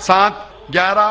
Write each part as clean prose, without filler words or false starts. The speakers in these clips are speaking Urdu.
7, 11,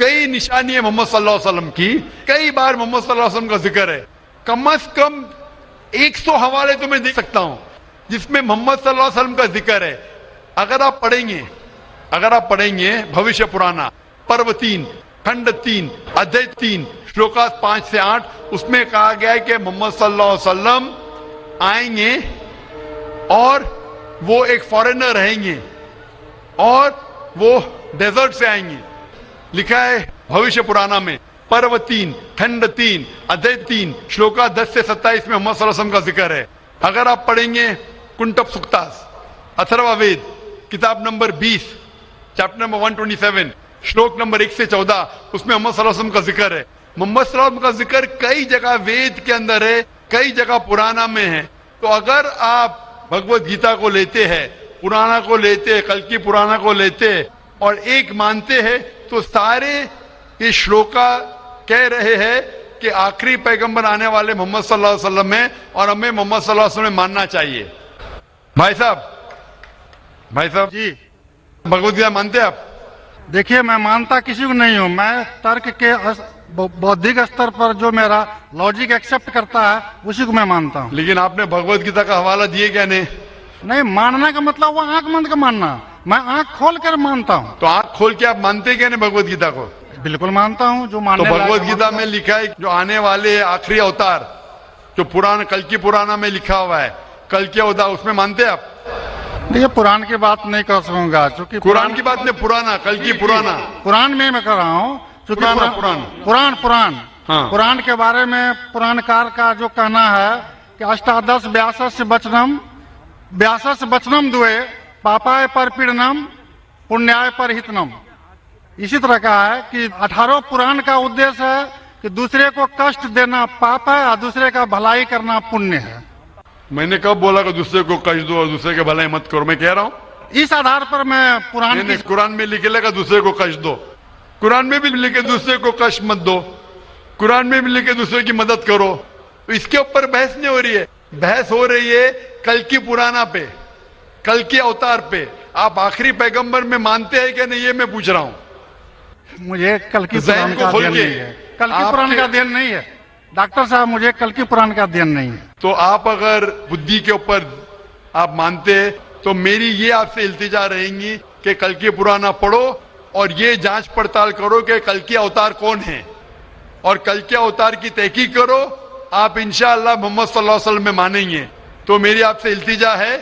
کئی نشانی ہے محمد صلی اللہ علیہ وسلم کی, کئی بار محمد صلی اللہ علیہ وسلم کا ذکر ہے. کم از کم 100 حوالے تو میں دے سکتا ہوں جس میں محمد صلی اللہ علیہ وسلم کا ذکر ہے. اگر آپ پڑھیں گے بھوشیہ پرانا پرو 3 کھنڈ 3 ادھیے 3 شلوکاس 5 سے 8, اس میں کہا گیا ہے کہ محمد صلی اللہ علیہ وسلم آئیں گے اور وہ ایک فارینر رہیں گے اور وہ ڈیزرٹ سے آئیں گے. لکھا ہے بھوشیہ پرانا میں پرو 3 کھنڈ 3 ادھیے 3 شلوکا 10 سے 27 میں محمد صلی اللہ علیہ وسلم کا ذکر ہے. اگر آپ پڑھیں گے کنٹپ سکتاس اتھروا وید کتاب نمبر 20 چیپٹر نمبر 127 شلوک نمبر 1 سے 14, اس میں محمد صلی اللہ علیہ وسلم کا ذکر ہے. محمد صلی اللہ علیہ وسلم کا ذکر کئی جگہ وید کے اندر ہے, کئی جگہ پرانا میں ہے. تو اگر آپ بھگوت گیتا کو لیتے ہیں, پرانا کو لیتے, کلکی پرانا کو لیتے اور ایک مانتے ہیں, تو سارے یہ شلوکا کہہ رہے ہیں کہ آخری پیغمبر آنے والے محمد صلی اللہ علیہ وسلم ہیں اور ہمیں محمد صلی اللہ علیہ وسلم ماننا چاہیے. بھائی صاحب جی بھگوت گیتا مانتے ہیں آپ؟ دیکھیے, میں مانتا کسی کو نہیں ہوں. میں ترک کے بودھک استر پر جو میرا لاجک ایکسپٹ کرتا ہے اسی کو میں مانتا ہوں. لیکن آپ نے بھگوت گیتا کا حوالہ دیے کیا نہیں؟ نہیں, ماننا کا مطلب وہ آنکھ بند کا ماننا, میں آنکھ کھول کر مانتا ہوں. تو آنکھ کھول کے آپ مانتے کیا نہیں بھگوت گیتا کو؟ بالکل مانتا ہوں. جو تو ماننے بھگوت گیتا میں لکھا ہے جو آنے والے آخری اوتار جو پرانا کلکی پرانا میں لکھا ہوا ہے کلکی اوتار, اس میں مانتے ہیں آپ؟ یہ قرآن کی بات نہیں کر سکوں گا چونکہ قرآن کی بات نہیں, پرانا کلکی پرانا قرآن میں کر رہا ہوں چونکہ قرآن. ہاں. قرآن کے بارے میں پران کار کا جو کہنا ہے کہ اشٹادش بیاسس بچنم دوے پاپائے پر پیڑنم پنیائے پر ہتنم. اسی طرح کا ہے کہ 18 پران کا ادیش ہے کہ دوسرے کو کشٹ دینا پاپ ہے اور دوسرے کا بھلائی کرنا پنیہ ہے. میں نے کب بولا کہ دوسرے کو کشٹ دو اور دوسرے کے بھلائی مت کرو؟ میں کہہ رہا ہوں اس آدھار پر میں قرآن میں لکھے لگا دوسرے کو کشٹ دو, قرآن میں بھی لکھے دوسرے کو کشٹ مت دو, قرآن میں بھی لکھے دوسرے کی مدد کرو. تو اس کے اوپر بحث نہیں ہو رہی ہے, بحث ہو رہی ہے کلکی پرانا پہ, کلکی اوتار پہ. آپ آخری پیغمبر میں مانتے ہیں کہ نہیں یہ میں پوچھ رہا ہوں. مجھے کلکی پران کا دین نہیں ہے, کلکی پران کا دین نہیں ہے ڈاکٹر صاحب, مجھے کلکی پران کا دین نہیں ہے. تو آپ اگر بدھی کے اوپر آپ مانتے تو میری یہ آپ سے التجا رہیں گی کہ کلکی پرانا پڑھو اور یہ جانچ پڑتال کرو کہ کلکی اوتار کون ہے اور کلکی اوتار کی تحقیق کرو. آپ انشاءاللہ محمد صلی اللہ علیہ وسلم میں مانیں گے. تو میری آپ سے التجا ہے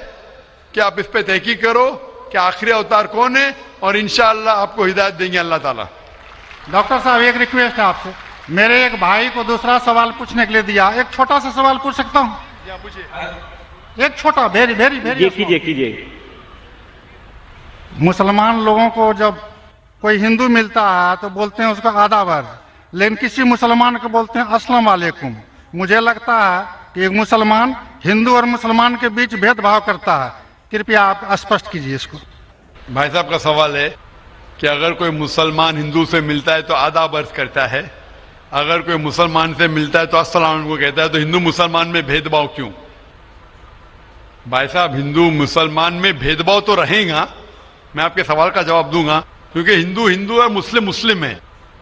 کہ آپ اس پہ تحقیق کرو کہ آخری اوتار کون ہے اور انشاءاللہ آپ کو ہدایت دیں گے اللہ تعالیٰ. ڈاکٹر صاحب ایک ریکویسٹ ہے آپ سے, میرے ایک بھائی کو دوسرا سوال پوچھنے کے لیے دیا, ایک چھوٹا سا سوال پوچھ سکتا ہوں؟ ایک چھوٹا ویری کیجئے. مسلمان لوگوں کو جب کوئی ہندو ملتا ہے تو بولتے ہیں اس کا آداب ہے, لیکن کسی مسلمان کو بولتے ہیں السلام علیکم. مجھے لگتا ہے کہ ایک مسلمان ہندو اور مسلمان کے بیچ بھید بھاؤ کرتا ہے. کرپیا آپ اسپشٹ کیجیے اس کو. بھائی صاحب کا سوال ہے کہ اگر کوئی مسلمان ہندو سے ملتا ہے تو آداب عرض کرتا ہے, اگر کوئی مسلمان سے ملتا ہے تو السلام علیکم کہتا ہے, تو ہندو مسلمان میں بھید بھاؤ کیوں؟ بھائی صاحب ہندو مسلمان میں بھید بھاؤ تو رہے گا, میں آپ کے سوال کا جواب دوں گا, کیونکہ ہندو اور مسلم ہے,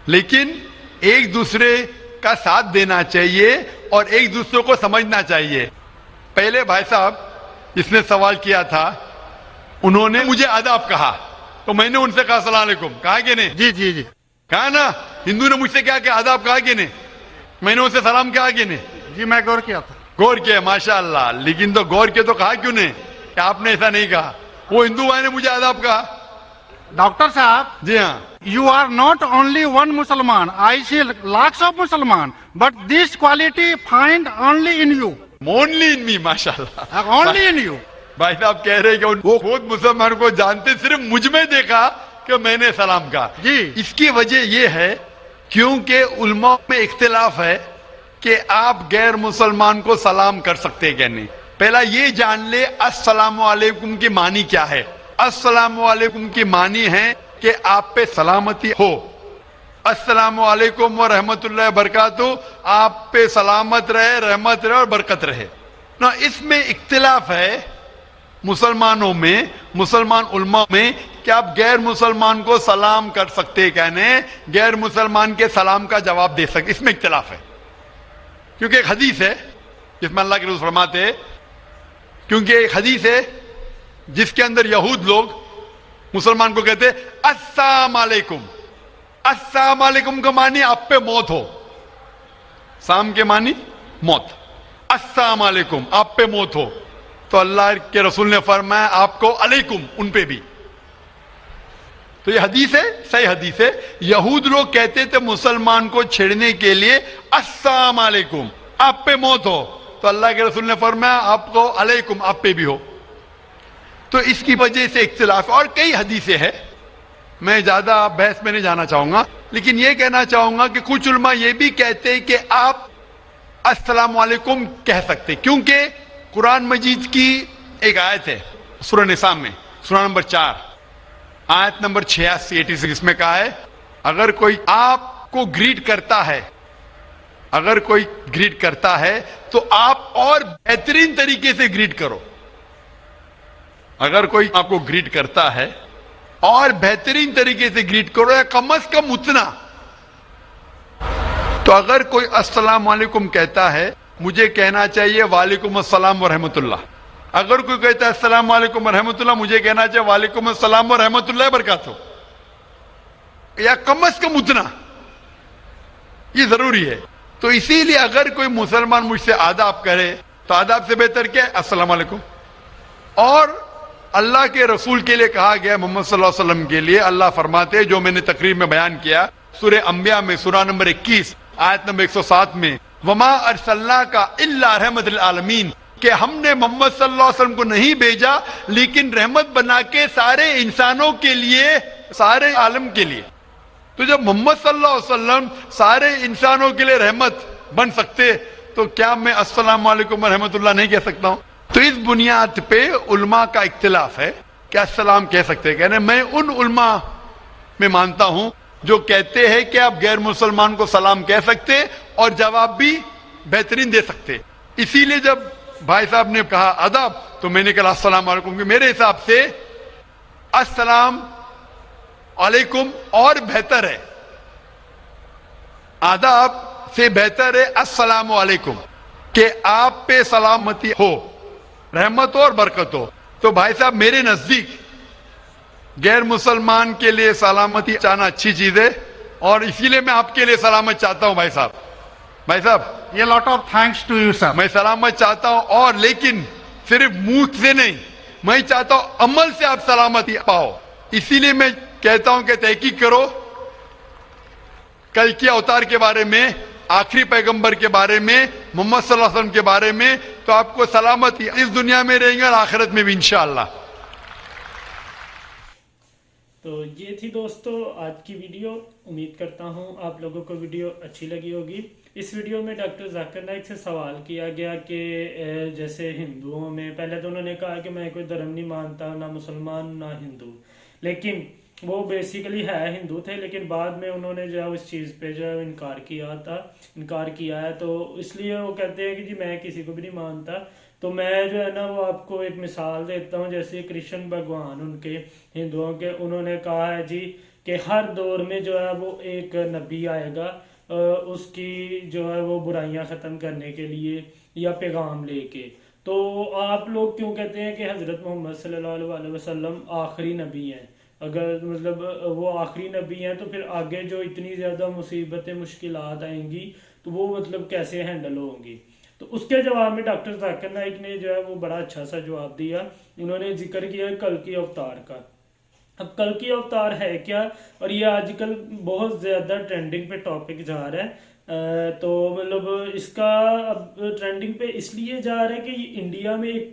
لیکن ایک دوسرے کا ساتھ دینا چاہیے اور ایک دوسرے کو سمجھنا چاہیے. پہلے بھائی صاحب جس نے سوال کیا تھا انہوں نے مجھے آداب کہا تو میں نے ان سے کہا السلام علیکم, کہا کہ نہیں؟ جی کہا نا. ہندو نے مجھ سے کیا کہ آداب کہا کہ نہیں؟ میں نے ان سے سلام کہا کہ نہیں؟ جی میں غور کیا تھا. غور کیا, ماشاء اللہ. لیکن تو غور کیا تو کہا کیوں نہیں کہ آپ نے ایسا نہیں کہا؟ وہ ہندو بھائی نے مجھے آداب کہا. ڈاکٹر صاحب جی ہاں, you are not only one Musliman, I see lakhs of Musliman, but this quality find only in you. only in me, ماشاء اللہ. Only in you. بھائی صاحب کہہ رہے کہ وہ خود مسلمان کو جانتے, صرف مجھ میں دیکھا کہ میں نے سلام کہا. جی اس کی وجہ یہ ہے کیونکہ علماء میں اختلاف ہے کہ آپ غیر مسلمان کو سلام کر سکتے کہ نہیں. پہلا یہ جان لے السلام علیکم کی معنی کیا ہے. السلام علیکم کی معنی ہے کہ آپ پہ سلامتی ہو. السلام علیکم ورحمۃ اللہ وبرکاتہ, آپ پہ سلامت رہے, رحمت رہے اور برکت رہے. نا اس میں اختلاف ہے مسلمانوں میں, مسلمان علماء میں, کہ آپ غیر مسلمان کو سلام کر سکتے کہنے غیر مسلمان کے سلام کا جواب دے سکتے، اس میں اختلاف ہے. کیونکہ ایک حدیث ہے جس میں اللہ کے رسول فرماتے ہیں، کیونکہ ایک حدیث ہے جس کے اندر یہود لوگ مسلمان کو کہتے السلام علیکم. السلام علیکم کا معنی آپ پہ موت ہو، سام کے معنی موت، السلام علیکم آپ پہ موت ہو. تو اللہ کے رسول نے فرمایا آپ کو علیکم ان پہ بھی. تو یہ حدیث ہے، صحیح حدیث ہے. یہود لوگ کہتے تھے مسلمان کو چھیڑنے کے لیے السلام علیکم آپ پہ موت ہو، تو اللہ کے رسول نے فرمایا آپ کو علیکم آپ پہ بھی ہو. تو اس کی وجہ سے اختلاف. اور کئی حدیثیں ہیں، میں زیادہ بحث میں نہیں جانا چاہوں گا، لیکن یہ کہنا چاہوں گا کہ کچھ علماء یہ بھی کہتے ہیں کہ آپ السلام علیکم کہہ سکتے، کیونکہ قرآن مجید کی ایک آیت ہے سورہ نساء میں، سورہ نمبر 4 آیت نمبر 86 اس میں کہا ہے اگر کوئی آپ کو گریٹ کرتا ہے، اگر کوئی گریٹ کرتا ہے تو آپ اور بہترین طریقے سے گریٹ کرو. اگر کوئی آپ کو گریٹ کرتا ہے اور بہترین طریقے سے گریٹ کرو، یا کم از کم اتنا. تو اگر کوئی السلام علیکم کہتا ہے مجھے کہنا چاہیے وعلیکم السلام ورحمۃ اللہ. اگر کوئی کہتا ہے السلام علیکم ورحمۃ اللہ، مجھے کہنا چاہیے وعلیکم السلام ورحمۃ اللہ وبرکاتہ، یا کم از کم اتنا. یہ ضروری ہے. تو اسی لیے اگر کوئی مسلمان مجھ سے آداب کرے تو آداب سے بہتر کیا ہے السلام علیکم. اور اللہ کے رسول کے لیے کہا گیا محمد صلی اللہ علیہ وسلم کے لیے، اللہ فرماتے ہیں جو میں نے تقریر میں بیان کیا سورہ انبیاء میں سورہ نمبر 21 آیت نمبر 107 میں، وما ارسلناک الا رحمت للعالمین، کہ ہم نے محمد صلی اللہ علیہ وسلم کو نہیں بھیجا لیکن رحمت بنا کے سارے انسانوں کے لیے، سارے عالم کے لیے. تو جب محمد صلی اللہ علیہ وسلم سارے انسانوں کے لیے رحمت بن سکتے تو کیا میں السلام علیکم ورحمۃ اللہ نہیں کہہ سکتا ہوں؟ تو اس بنیاد پہ علماء کا اختلاف ہے کہ السلام کہہ سکتے. کہنے میں ان علماء میں مانتا ہوں جو کہتے ہیں کہ آپ غیر مسلمان کو سلام کہہ سکتے اور جواب بھی بہترین دے سکتے. اسی لیے جب بھائی صاحب نے کہا آداب تو میں نے کہا السلام علیکم، کہ میرے حساب سے السلام علیکم اور بہتر ہے، آداب سے بہتر ہے السلام علیکم، کہ آپ پہ سلامتی ہو، رحمت ہو اور برکت ہو. تو بھائی صاحب میرے نزدیک غیر مسلمان کے لیے سلامتی چاہنا اچھی چیز ہے، اور اسی لیے میں آپ کے لیے سلامت چاہتا ہوں بھائی صاحب. بھائی صاحب A lot of thanks to you, sir. میں سلامت چاہتا ہوں، اور لیکن صرف منہ سے نہیں، میں چاہتا ہوں عمل سے آپ سلامتی پاؤ. اسی لیے میں کہتا ہوں کہ تحقیق کرو کل کے اوتار کے بارے میں، آخری پیغمبر کے بارے میں، محمد صلی اللہ علیہ وسلم کے بارے میں، تو آپ کو سلامتی اس دنیا میں رہیں گے اور آخرت میں بھی انشاءاللہ. تو یہ تھی دوستو آج کی ویڈیو. امید کرتا ہوں آپ لوگوں کو ویڈیو اچھی لگی ہوگی. اس ویڈیو میں ڈاکٹر ذاکر نائک سے سوال کیا گیا کہ جیسے ہندوؤں میں، پہلے تو انہوں نے کہا کہ میں کوئی دھرم نہیں مانتا، نہ مسلمان نہ ہندو، لیکن وہ بیسیکلی ہے ہندو تھے، لیکن بعد میں انہوں نے جو ہے اس چیز پہ جو ہے انکار کیا ہے. تو اس لیے وہ کہتے ہیں کہ جی میں کسی کو بھی نہیں مانتا. تو میں جو ہے نا وہ آپ کو ایک مثال دیتا ہوں. جیسے کرشن بھگوان ان کے ہندوؤں کے، انہوں نے کہا ہے جی کہ ہر دور میں جو ہے وہ ایک نبی آئے گا اس کی جو ہے وہ برائیاں ختم کرنے کے لیے یا پیغام لے کے. تو آپ لوگ کیوں کہتے ہیں کہ حضرت محمد صلی اللہ علیہ وسلم آخری نبی ہیں؟ اگر مطلب وہ آخری نبی ہیں تو پھر آگے جو اتنی زیادہ مصیبتیں مشکلات آئیں گی تو وہ مطلب کیسے ہینڈل ہوں گی؟ تو اس کے جواب میں ڈاکٹر ذاکر نائک نے جو ہے وہ بڑا اچھا سا جواب دیا. انہوں نے ذکر کیا کل کی اوتار کا. اب کل کی اوتار ہے کیا؟ اور یہ آج کل بہت زیادہ ٹرینڈنگ پہ ٹاپک جا رہا ہے. تو مطلب اس کا اب ٹرینڈنگ پہ اس لیے جا رہا ہے کہ یہ انڈیا میں ایک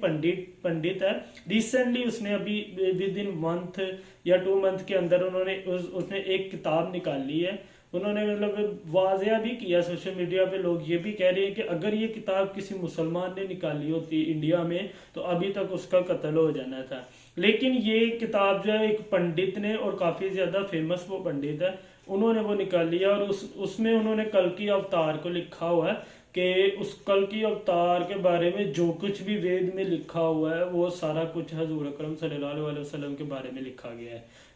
پنڈت ہے. ریسنٹلی اس نے ابھی ود ان منتھ یا 2 منتھ کے اندر انہوں نے اس نے ایک کتاب نکالی ہے. انہوں نے مطلب واضح بھی کیا سوشل میڈیا پہ، لوگ یہ بھی کہہ رہے ہیں کہ اگر یہ کتاب کسی مسلمان نے نکالی ہوتی انڈیا میں تو ابھی تک اس کا قتل ہو جانا تھا. لیکن یہ کتاب جو ہے ایک پنڈت نے، اور کافی زیادہ فیمس وہ پنڈت ہے، انہوں نے وہ نکال لیا. اور اس میں انہوں نے کل کی اوتار کو لکھا ہوا ہے کہ اس کل کی اوتار کے بارے میں جو کچھ بھی وید میں لکھا ہوا ہے وہ سارا کچھ حضور اکرم صلی اللہ علیہ وسلم کے بارے میں لکھا گیا ہے.